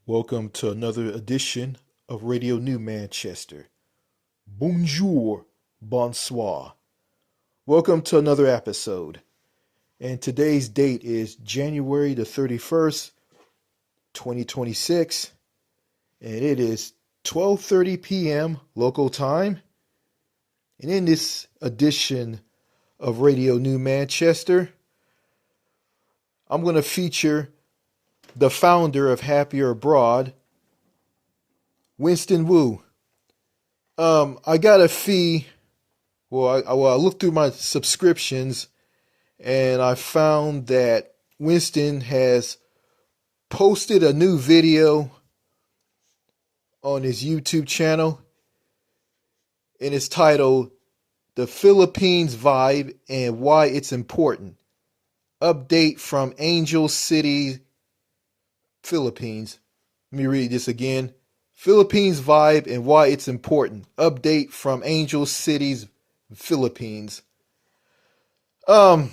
Welcome to another edition of Radio New Manchester. Bonjour, bonsoir. Welcome to another episode. And today's date is January the 31st, 2026. And it is 12:30 p.m. local time. And in this edition of Radio New Manchester, I'm going to feature the founder of Happier Abroad, Winston Wu. I got a fee. I looked through my subscriptions and I found that Winston has posted a new video on his YouTube channel, and it's titled "The Philippines Vibe and Why It's Important." Update from Angel City, Philippines. Let me read this again. Philippines Vibe and Why It's Important. Update from Angel Cities, Philippines. I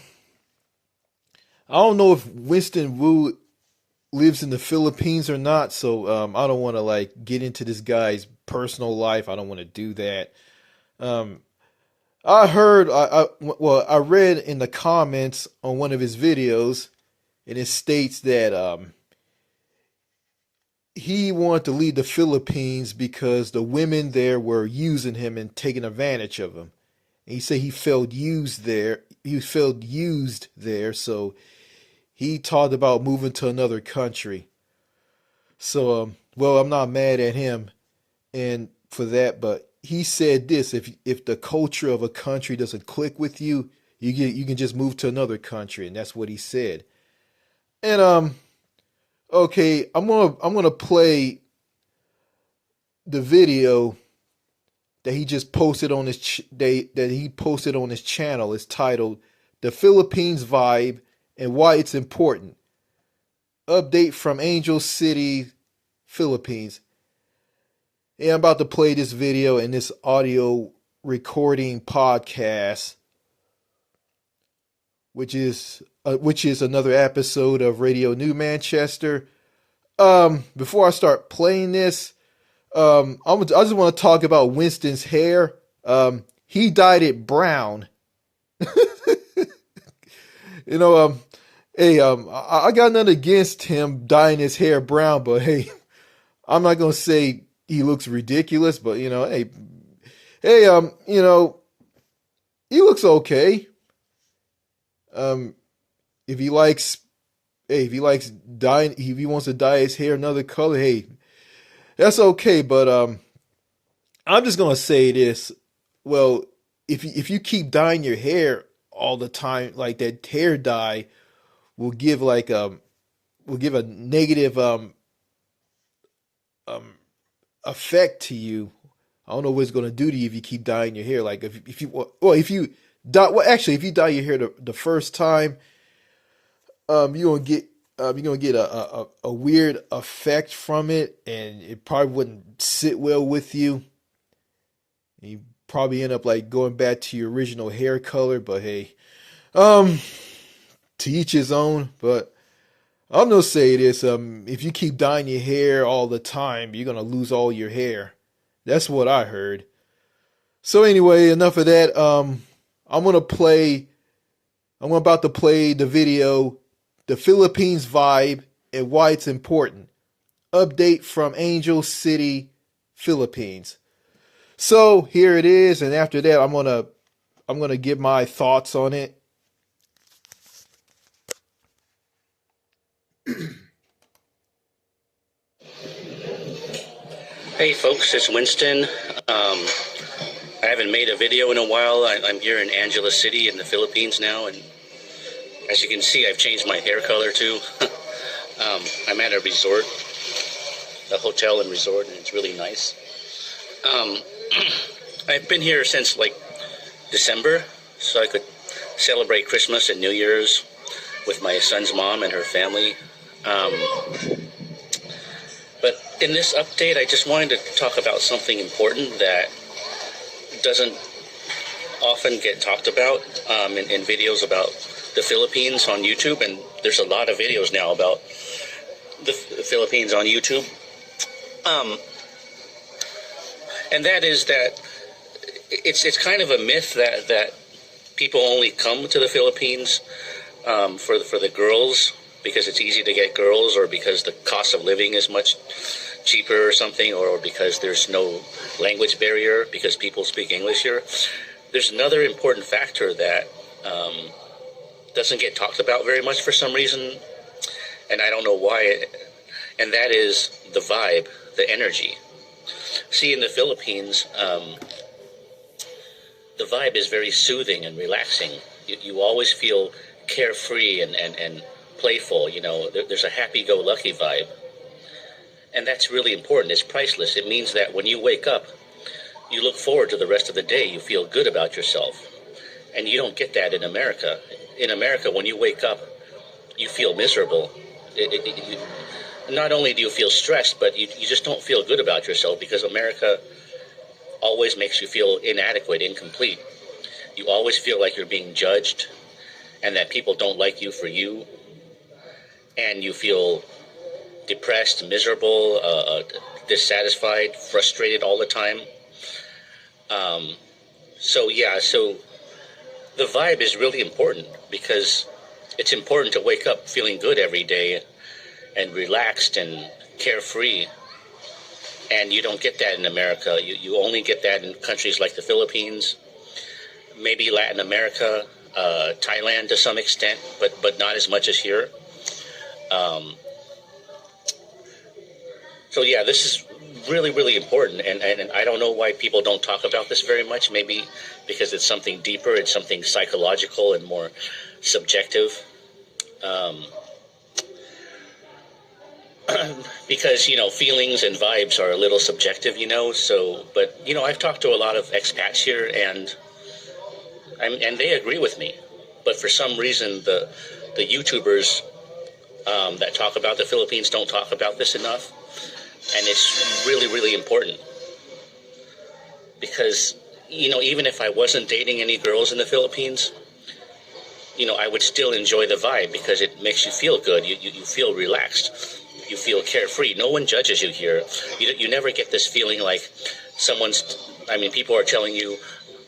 don't know if Winston Wu lives in the Philippines or not, so I don't want to get into this guy's personal life. I don't want to do that. I read in the comments on one of his videos, and it states that he wanted to leave the Philippines because the women there were using him and taking advantage of him. And he said he felt used there. He felt used there, so he talked about moving to another country. So, I'm not mad at him and for that, but he said this: if the culture of a country doesn't click with you, you can just move to another country, and that's what he said. And okay, I'm gonna play the video that he just posted on his channel. It's titled "The Philippines Vibe and Why It's Important." Update from Angel City, Philippines. And I'm about to play this video in this audio recording podcast, which is another episode of Radio New Manchester. Before I start playing this, I just want to talk about Winston's hair. He dyed it brown. I got nothing against him dyeing his hair brown, but hey, I'm not gonna say he looks ridiculous, but he looks okay. If he likes dyeing, if he wants to dye his hair another color, hey, that's okay. But I'm just gonna say this. Well, if you keep dyeing your hair all the time, like that hair dye will give a negative effect to you. I don't know what it's gonna do to you if you keep dyeing your hair. Like if you dye your hair the first time, you're gonna get a weird effect from it, and it probably wouldn't sit well with you. You probably end up going back to your original hair color. But hey, to each his own. But I'm gonna say this: if you keep dyeing your hair all the time, you're gonna lose all your hair. That's what I heard. So anyway, enough of that. I'm about to play the video, "The Philippines Vibe and Why It's Important." Update from Angel City, Philippines. So here it is, and after that, I'm gonna give my thoughts on it. Hey folks, it's Winston. I haven't made a video in a while. I'm here in Angeles City in the Philippines now, and as you can see, I've changed my hair color too. I'm at a resort, a hotel and resort, and it's really nice. I've been here since December, so I could celebrate Christmas and New Year's with my son's mom and her family. But in this update, I just wanted to talk about something important that doesn't often get talked about in videos about the Philippines on YouTube. And there's a lot of videos now about the Philippines on YouTube. Um, and that is that it's kind of a myth that people only come to the Philippines for the girls because it's easy to get girls, or because the cost of living is much cheaper or something, or because there's no language barrier because people speak English here. There's another important factor that doesn't get talked about very much for some reason, and I don't know why, and that is the vibe, the energy. See, in the Philippines, the vibe is very soothing and relaxing. You always feel carefree and playful. There's a happy-go-lucky vibe. And that's really important. It's priceless. It means that when you wake up, you look forward to the rest of the day. You feel good about yourself. And you don't get that in America. In America, when you wake up, you feel miserable. Not only do you feel stressed, but you just don't feel good about yourself, because America always makes you feel inadequate, incomplete. You always feel like you're being judged and that people don't like you for you. And you feel depressed, miserable, dissatisfied, frustrated all the time. So the vibe is really important, because it's important to wake up feeling good every day and relaxed and carefree. And you don't get that in America. You only get that in countries like the Philippines, maybe Latin America, Thailand to some extent, but not as much as here. So this is really, really important, and I don't know why people don't talk about this very much. Maybe because it's something deeper, it's something psychological and more subjective. Because feelings and vibes are a little subjective, but I've talked to a lot of expats here, and they agree with me. But for some reason, the YouTubers that talk about the Philippines don't talk about this enough. And it's really, really important, because, even if I wasn't dating any girls in the Philippines, I would still enjoy the vibe, because it makes you feel good. You feel relaxed. You feel carefree. No one judges you here. You never get this feeling like people are telling you,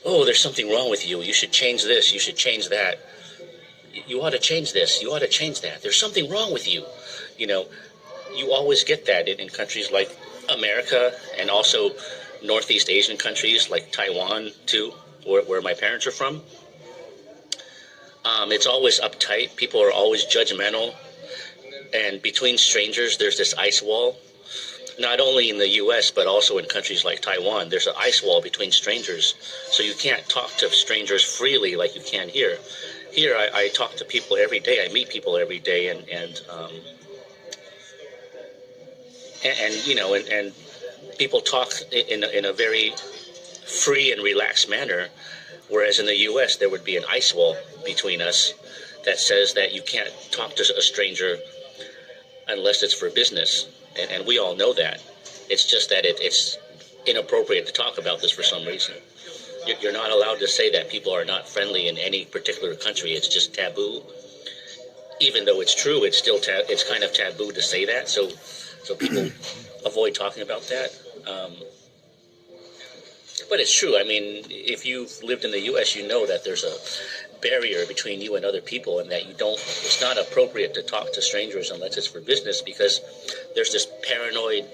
oh, there's something wrong with you. You should change this. You should change that. You ought to change this. You ought to change that. There's something wrong with you. You always get that in countries like America, and also Northeast Asian countries like Taiwan, too, where my parents are from. It's always uptight. People are always judgmental. And between strangers, there's this ice wall. Not only in the U.S., but also in countries like Taiwan, there's an ice wall between strangers. So you can't talk to strangers freely like you can here. Here, I talk to people every day. I meet people every day, and people talk in a very free and relaxed manner, whereas in the U.S. there would be an ice wall between us that says that you can't talk to a stranger unless it's for business, and we all know that. It's just that it's inappropriate to talk about this for some reason. You're not allowed to say that people are not friendly in any particular country. It's just taboo. Even though it's true, it's still it's kind of taboo to say that. So people avoid talking about that. But it's true. If you've lived in the U.S., you know that there's a barrier between you and other people, and that it's not appropriate to talk to strangers unless it's for business, because there's this paranoid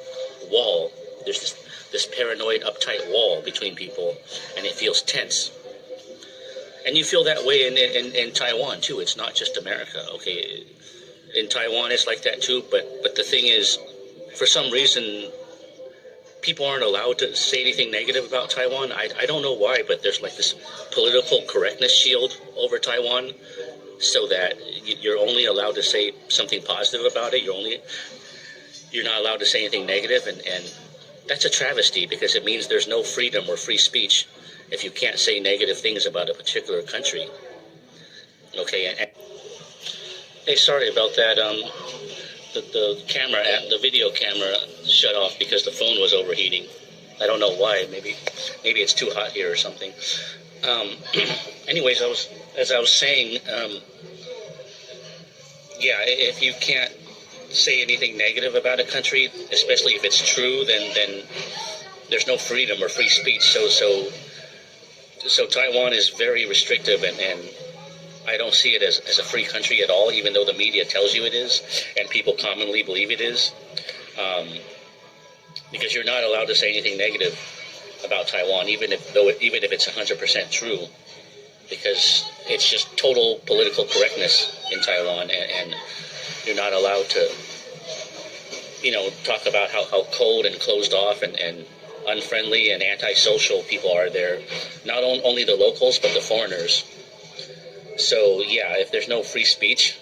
wall. There's this paranoid, uptight wall between people, and it feels tense. And you feel that way in Taiwan, too. It's not just America, okay? In Taiwan, it's like that, too. But the thing is, for some reason, people aren't allowed to say anything negative about Taiwan. I don't know why, but there's like this political correctness shield over Taiwan, so that you're only allowed to say something positive about it. You're not allowed to say anything negative, and that's a travesty, because it means there's no freedom or free speech if you can't say negative things about a particular country. Okay, hey, sorry about that. The video camera shut off because the phone was overheating. I don't know why. Maybe it's too hot here or something. Anyways, as I was saying, if you can't say anything negative about a country, especially if it's true, then there's no freedom or free speech. So Taiwan is very restrictive, and I don't see it as a free country at all, even though the media tells you it is, and people commonly believe it is, because you're not allowed to say anything negative about Taiwan, even if it's 100% true, because it's just total political correctness in Taiwan, and you're not allowed to, talk about how cold and closed off and unfriendly and antisocial people are there. Not only the locals, but the foreigners. So, yeah, if there's no free speech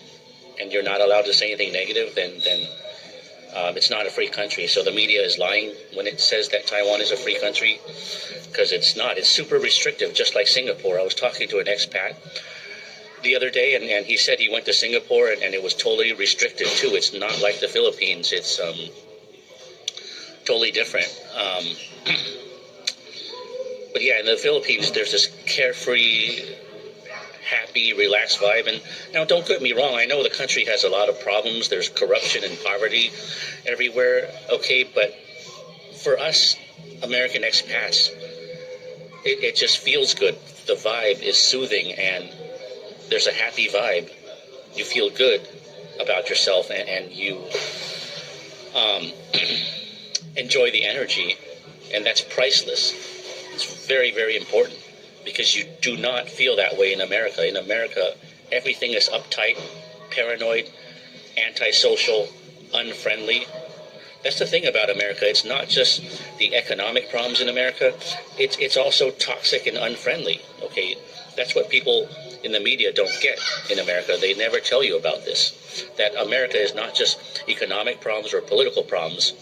and you're not allowed to say anything negative, then it's not a free country. So the media is lying when it says that Taiwan is a free country, because it's not. It's super restrictive, just like Singapore. I was talking to an expat the other day, and he said he went to Singapore, and it was totally restricted too. It's not like the Philippines. It's totally different. But yeah, in the Philippines, there's this carefree, happy, relaxed vibe. And now, don't get me wrong, I know the country has a lot of problems. There's corruption and poverty everywhere, okay? But for us American expats, it just feels good. The vibe is soothing, and there's a happy vibe. You feel good about yourself, and you enjoy the energy, and that's priceless. It's very, very important, because you do not feel that way in America. In America, everything is uptight, paranoid, antisocial, unfriendly. That's the thing about America. It's not just the economic problems in America. It's also toxic and unfriendly. Okay, that's what people in the media don't get in America. They never tell you about this. That America is not just economic problems or political problems.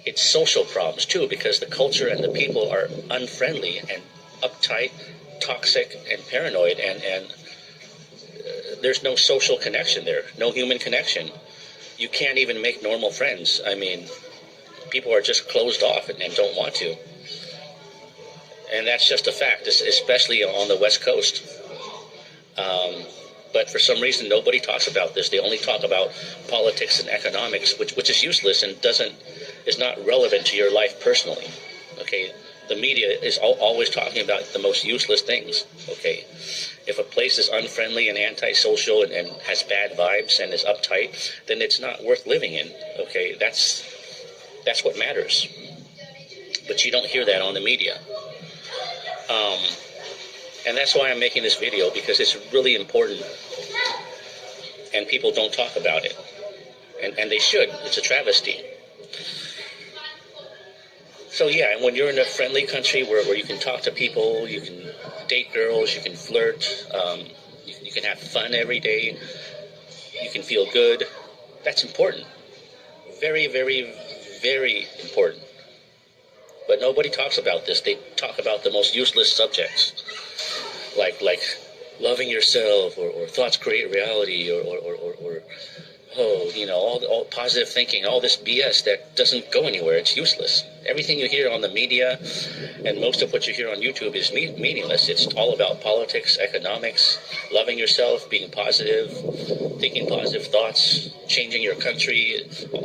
It's social problems too, because the culture and the people are unfriendly and uptight, toxic, and paranoid, and there's no social connection there, no human connection. You can't even make normal friends. I mean, people are just closed off and don't want to. And that's just a fact, especially on the West Coast. But for some reason, nobody talks about this. They only talk about politics and economics, which is useless and is not relevant to your life personally. Okay, the media is always talking about the most useless things. Okay, if a place is unfriendly and antisocial and has bad vibes and is uptight, then it's not worth living in. Okay, that's what matters. But you don't hear that on the media. And that's why I'm making this video, because it's really important, and people don't talk about it. And they should. It's a travesty. So yeah, and when you're in a friendly country where you can talk to people, you can date girls, you can flirt, you can have fun every day, you can feel good, that's important. Very, very, very important. But nobody talks about this. They talk about the most useless subjects, like loving yourself, or thoughts create reality, or all positive thinking, all this BS that doesn't go anywhere. It's useless. Everything you hear on the media and most of what you hear on YouTube is meaningless. It's all about politics, economics, loving yourself, being positive, thinking positive thoughts, changing your country.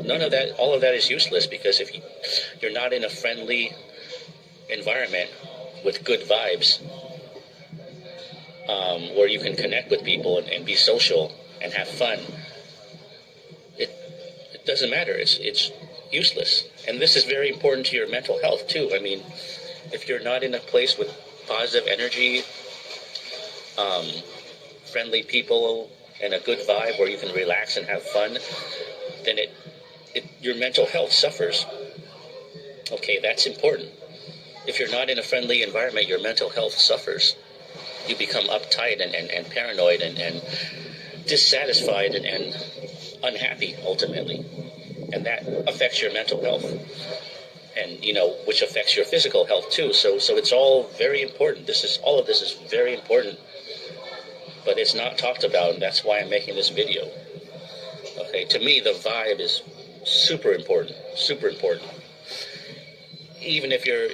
None of that, all of that is useless, because if you're not in a friendly environment with good vibes, where you can connect with people and be social and have fun, it doesn't matter. It's useless. And this is very important to your mental health too. I mean, if you're not in a place with positive energy, friendly people, and a good vibe where you can relax and have fun, then your mental health suffers. Okay, that's important. If you're not in a friendly environment, your mental health suffers. You become uptight and paranoid and dissatisfied and unhappy ultimately. And that affects your mental health, and which affects your physical health too. So it's all very important. All of this is very important, but it's not talked about, and that's why I'm making this video. Okay, to me, the vibe is super important, super important. Even if you're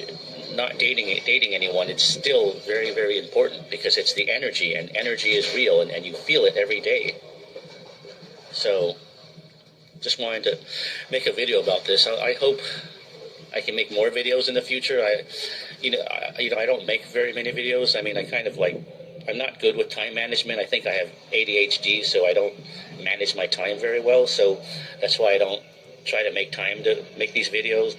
not dating anyone, it's still very, very important, because it's the energy, and energy is real, and you feel it every day. So just wanted to make a video about this. I hope I can make more videos in the future. I don't make very many videos. I mean, I'm not good with time management. I think I have ADHD, so I don't manage my time very well. So that's why I don't try to make time to make these videos.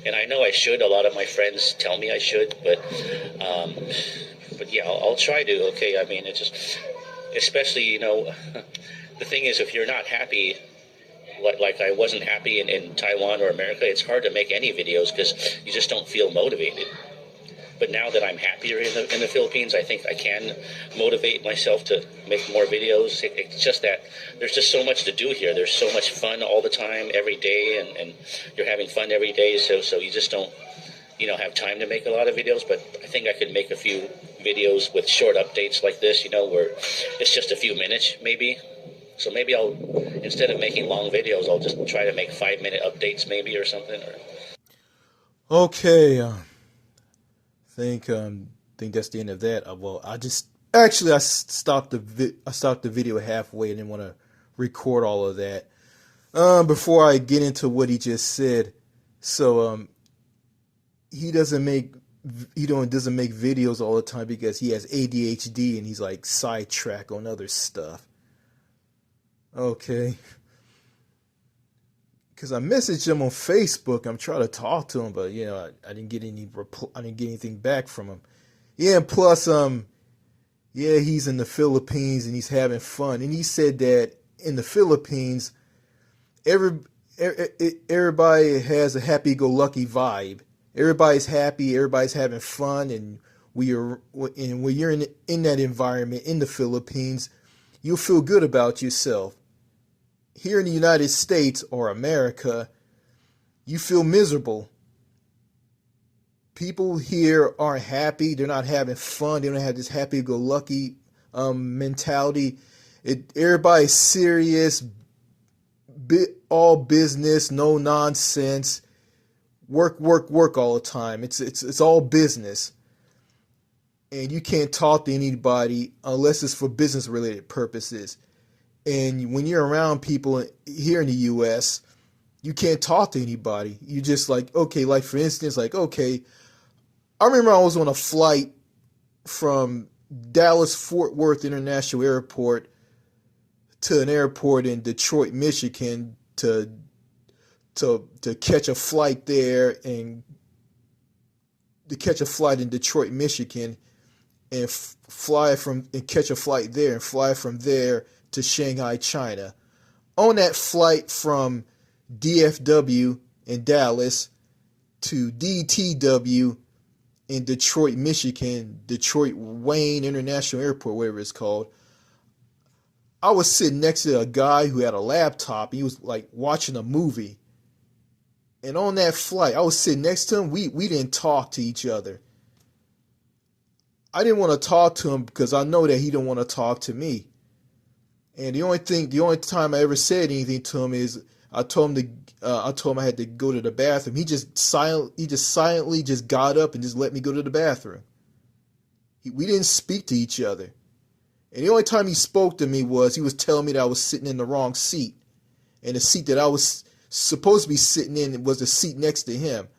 And I know I should. A lot of my friends tell me I should, but yeah, I'll try to. Okay, I mean, it's just, especially, the thing is, if you're not happy, like I wasn't happy in Taiwan or America, it's hard to make any videos because you just don't feel motivated. But now that I'm happier in the Philippines, I think I can motivate myself to make more videos. It's just that there's just so much to do here. There's so much fun all the time, every day, and you're having fun every day. So you just don't, have time to make a lot of videos. But I think I could make a few videos with short updates like this, where it's just a few minutes maybe. So maybe instead of making long videos, I'll just try to make 5-minute updates maybe or something. Okay, think that's the end of that. Well, I stopped the video halfway and didn't want to record all of that. Before I get into what he just said, so he doesn't make videos all the time because he has ADHD and he's like sidetracked on other stuff. Okay. Because I messaged him on Facebook. I'm trying to talk to him, but I didn't get I didn't get anything back from him. Yeah, and plus, he's in the Philippines and he's having fun. And he said that in the Philippines, everybody has a happy-go-lucky vibe. Everybody's happy. Everybody's having fun, and when you're in that environment in the Philippines, you'll feel good about yourself. Here in the United States or America, you feel miserable. People here aren't happy. They're not having fun. They don't have this happy-go-lucky mentality. Everybody's serious, all business, no nonsense. Work all the time. It's all business. And you can't talk to anybody unless it's for business-related purposes. And when you're around people here in the U.S., you can't talk to anybody. You just okay, like for instance, okay, I remember I was on a flight from Dallas Fort Worth International Airport to an airport in Detroit, Michigan to catch a flight there and to catch a flight in Detroit, Michigan and catch a flight there and fly from there to Shanghai, China. On that flight from DFW in Dallas to DTW in Detroit, Michigan, Detroit Wayne International Airport, whatever it's called, I was sitting next to a guy who had a laptop. He was watching a movie. And on that flight, I was sitting next to him. We didn't talk to each other. I didn't want to talk to him because I know that he didn't want to talk to me. And the only time I ever said anything to him is I told him I had to go to the bathroom. He just silently just got up and just let me go to the bathroom. We didn't speak to each other. And the only time he spoke to me was he was telling me that I was sitting in the wrong seat. And the seat that I was supposed to be sitting in was the seat next to him.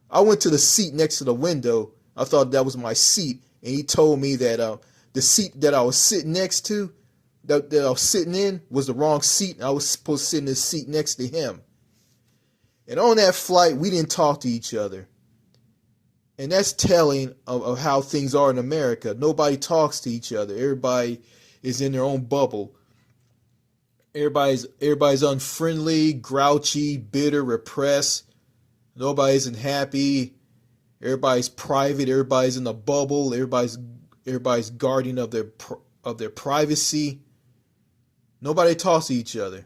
I went to the seat next to the window. I thought that was my seat. And he told me that the seat that I was sitting next to, that I was sitting in, was the wrong seat. I was supposed to sit in the seat next to him. And on that flight, we didn't talk to each other. And that's telling of how things are in America. Nobody talks to each other. Everybody is in their own bubble. Everybody's unfriendly, grouchy, bitter, repressed. Nobody isn't happy. Everybody's private. Everybody's in a bubble. Everybody's guarding of their privacy. Nobody talks to each other.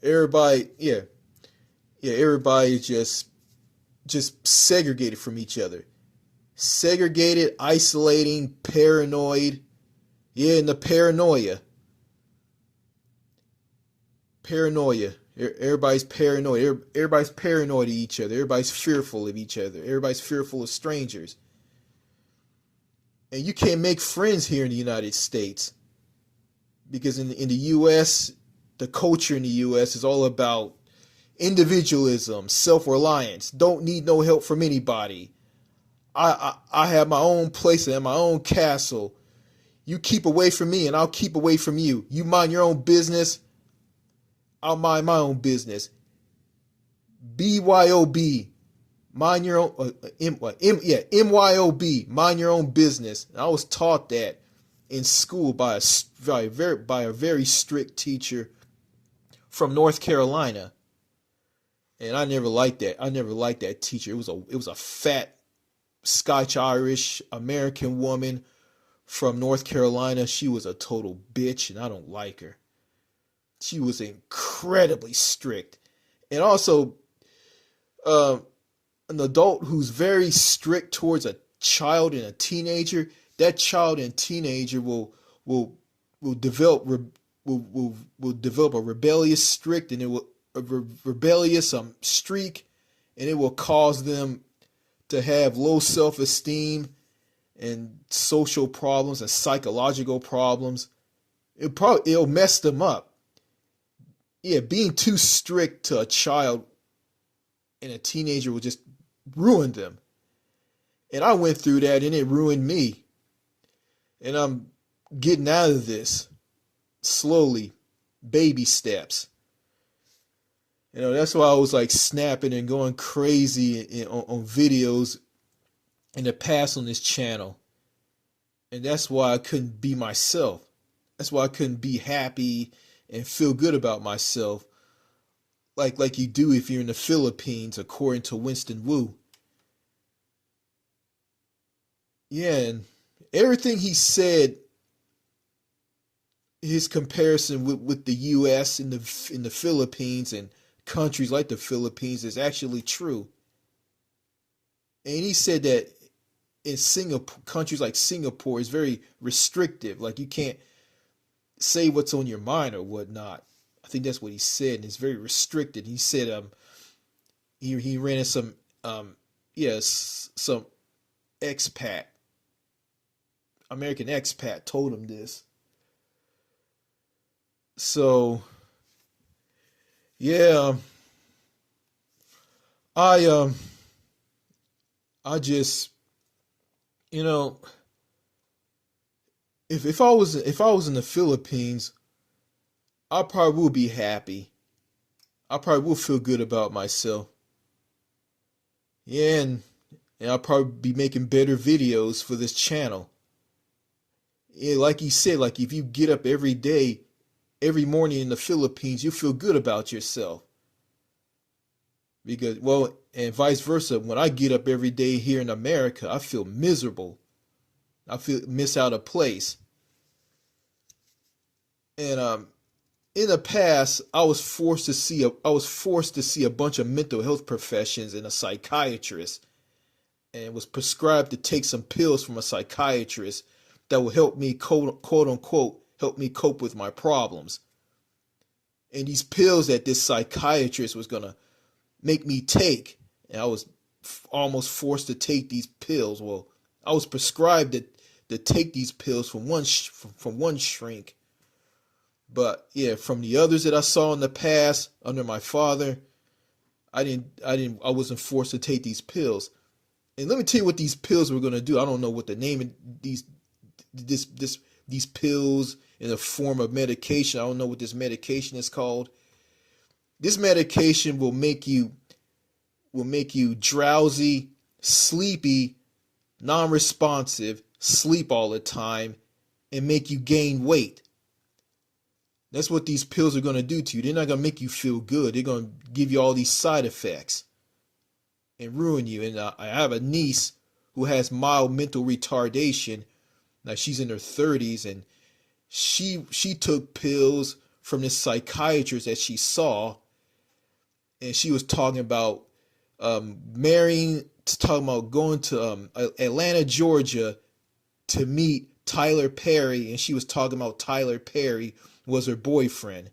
Everybody is just segregated from each other. Segregated, isolating, paranoid. Yeah, and the paranoia. Everybody's paranoid. Everybody's paranoid of each other. Everybody's fearful of each other. Everybody's fearful of strangers. And you can't make friends here in the United States. Because in the U.S., the culture in the U.S. is all about individualism, self-reliance. Don't need no help from anybody. I have my own place and my own castle. You keep away from me and I'll keep away from you. You mind your own business. I'll mind my own business. BYOB. Mind your own, MYOB. Mind your own business. And I was taught that in school by a very strict teacher from North Carolina. And I never liked that. I never liked that teacher. It was a fat Scotch Irish American woman from North Carolina. She was a total bitch, and I don't like her. She was incredibly strict, and also an adult who's very strict towards a child and a teenager. That child and teenager will develop will develop a rebellious streak, and it will a rebellious streak, and it will cause them to have low self-esteem and social problems and psychological problems. It'll mess them up. Yeah, being too strict to a child and a teenager will just ruin them. And I went through that and it ruined me. And I'm getting out of this slowly, baby steps. You know, that's why I was like snapping and going crazy on videos in the past on this channel. And that's why I couldn't be myself. That's why I couldn't be happy and feel good about myself like you do if you're in the Philippines, according to Winston Wu. Yeah, and everything he said, his comparison with the U.S. in the Philippines and countries like the Philippines is actually true. And he said that in Singapore, countries like Singapore is very restrictive. Like you can't say what's on your mind or whatnot. I think that's what he said, and it's very restricted. He said he ran into some some expat, American expat told him this. So yeah, I just, you know, if I was in the Philippines, I probably would be happy. I probably will feel good about myself. Yeah, and I'll probably be making better videos for this channel. Yeah, like he said, like if you get up every day, every morning in the Philippines, you feel good about yourself. Because, well, and vice versa, when I get up every day here in America, I feel miserable. I feel miss out a place. And in the past, I was forced to see a bunch of mental health professions and a psychiatrist, and was prescribed to take some pills from a psychiatrist that will help me quote unquote help me cope with my problems. And these pills that this psychiatrist was gonna make me take, and I was almost forced to take these pills. Well, I was prescribed to take these pills from one shrink. But yeah, from the others that I saw in the past under my father, I wasn't forced to take these pills. And let me tell you what these pills were going to do. I don't know what the name of these pills in the form of medication. I don't know what this medication is called. This medication will make you drowsy, sleepy, non-responsive, sleep all the time, and make you gain weight. That's what these pills are going to do to you. They're not going to make you feel good. They're going to give you all these side effects and ruin you. And I have a niece who has mild mental retardation. Now she's in her 30s, and she took pills from this psychiatrist that she saw, and she was talking about going to Atlanta, Georgia, to meet Tyler Perry, and she was talking about Tyler Perry was her boyfriend,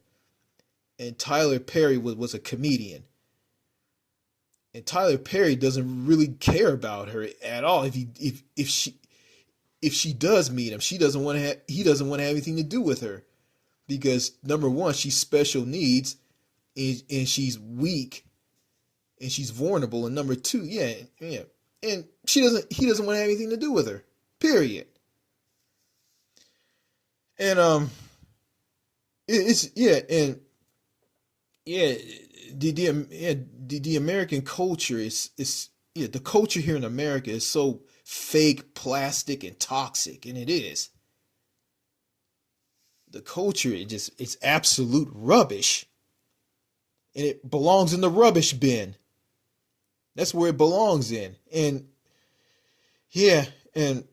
and Tyler Perry was a comedian, and Tyler Perry doesn't really care about her at all. If she does meet him, he doesn't want to have anything to do with her. because number one, she's special needs, and she's weak, and she's vulnerable, and number two, yeah, and he doesn't want to have anything to do with her. Period. And it's yeah, and yeah, the American culture is yeah, the culture here in America is so fake, plastic, and toxic, and it is. The culture it's absolute rubbish, and it belongs in the rubbish bin. That's where it belongs in. And yeah, and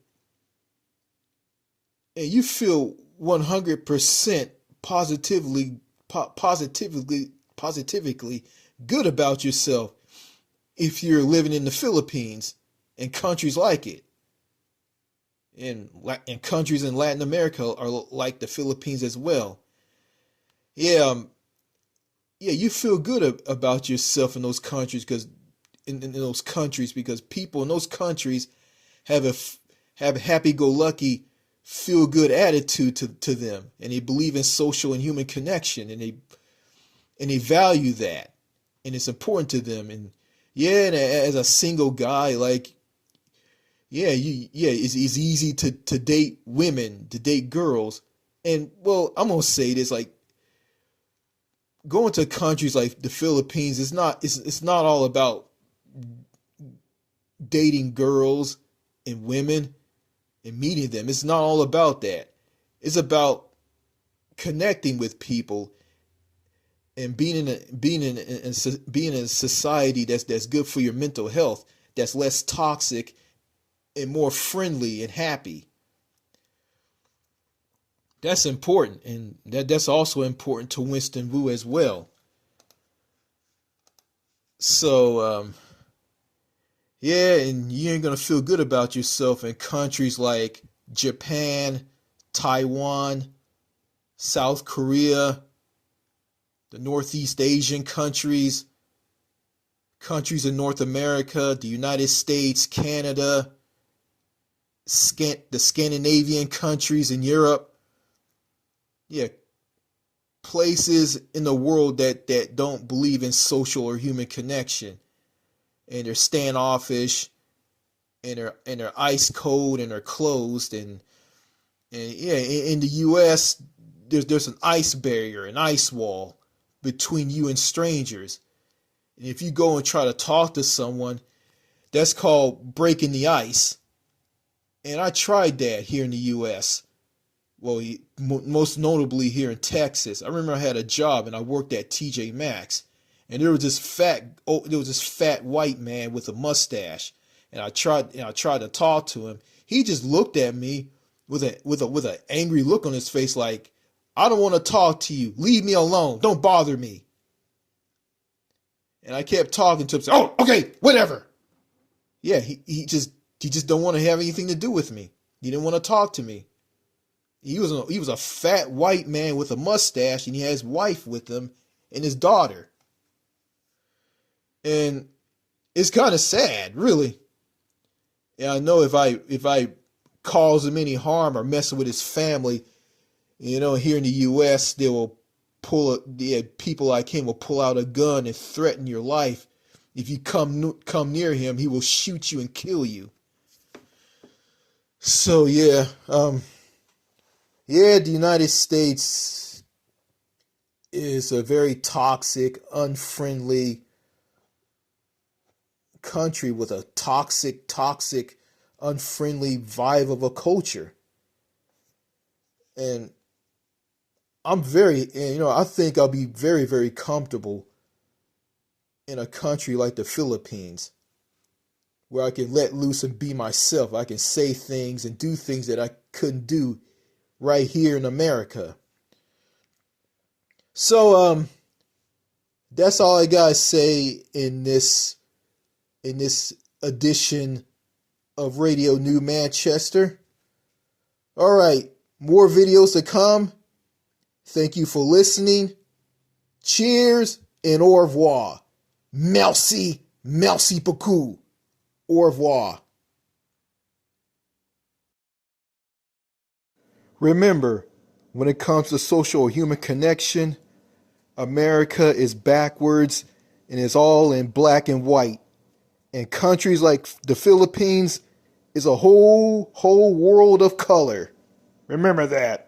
you feel 100% positively good about yourself if you're living in the Philippines and countries like it. And countries in Latin America are like the Philippines as well. Yeah, yeah, you feel good about yourself in those countries because in those countries because people in those countries have have a happy-go-lucky, feel-good attitude to them, and they believe in social and human connection, and they value that, and it's important to them. And yeah, and as a single guy, like it's easy to date women, to date girls, and well, I'm gonna say this like going to countries like the Philippines is not it's not all about dating girls and women and meeting them. It's not all about that. It's about connecting with people and being in a society that's good for your mental health, that's less toxic and more friendly and happy. That's important, and that's also important to Winston Wu as well. So yeah, and you ain't gonna feel good about yourself in countries like Japan, Taiwan, South Korea, the Northeast Asian countries, countries in North America, the United States, Canada, the Scandinavian countries in Europe. Yeah, places in the world that don't believe in social or human connection, and they're standoffish, and they're ice cold, and they're closed, and yeah, in the U.S. there's an ice barrier, an ice wall between you and strangers. And if you go and try to talk to someone, that's called breaking the ice. And I tried that here in the U.S. Well, most notably here in Texas. I remember I had a job and I worked at TJ Maxx, and there was this fat white man with a mustache, and I tried to talk to him. He just looked at me with an angry look on his face, like, I don't want to talk to you. Leave me alone. Don't bother me. And I kept talking to him. Oh, okay, whatever. Yeah, he just don't want to have anything to do with me. He didn't want to talk to me. He was a fat white man with a mustache, and he had his wife with him and his daughter. And it's kind of sad, really. And I know if I cause him any harm or mess with his family, here in the U.S., they will people like him will pull out a gun and threaten your life. If you come near him, he will shoot you and kill you. So yeah, the United States is a very toxic, unfriendly country with a toxic, unfriendly vibe of a culture. And I think I'll be very, very comfortable in a country like the Philippines, where I can let loose and be myself. I can say things and do things that I couldn't do right here in America. So that's all I gotta say in this edition of Radio New Manchester. All right, more videos to come. Thank you for listening. Cheers and au revoir. Merci beaucoup. Au revoir. Remember, When it comes to social or human connection, America is backwards and it's all in black and white. And countries like the Philippines is a whole world of color. Remember that.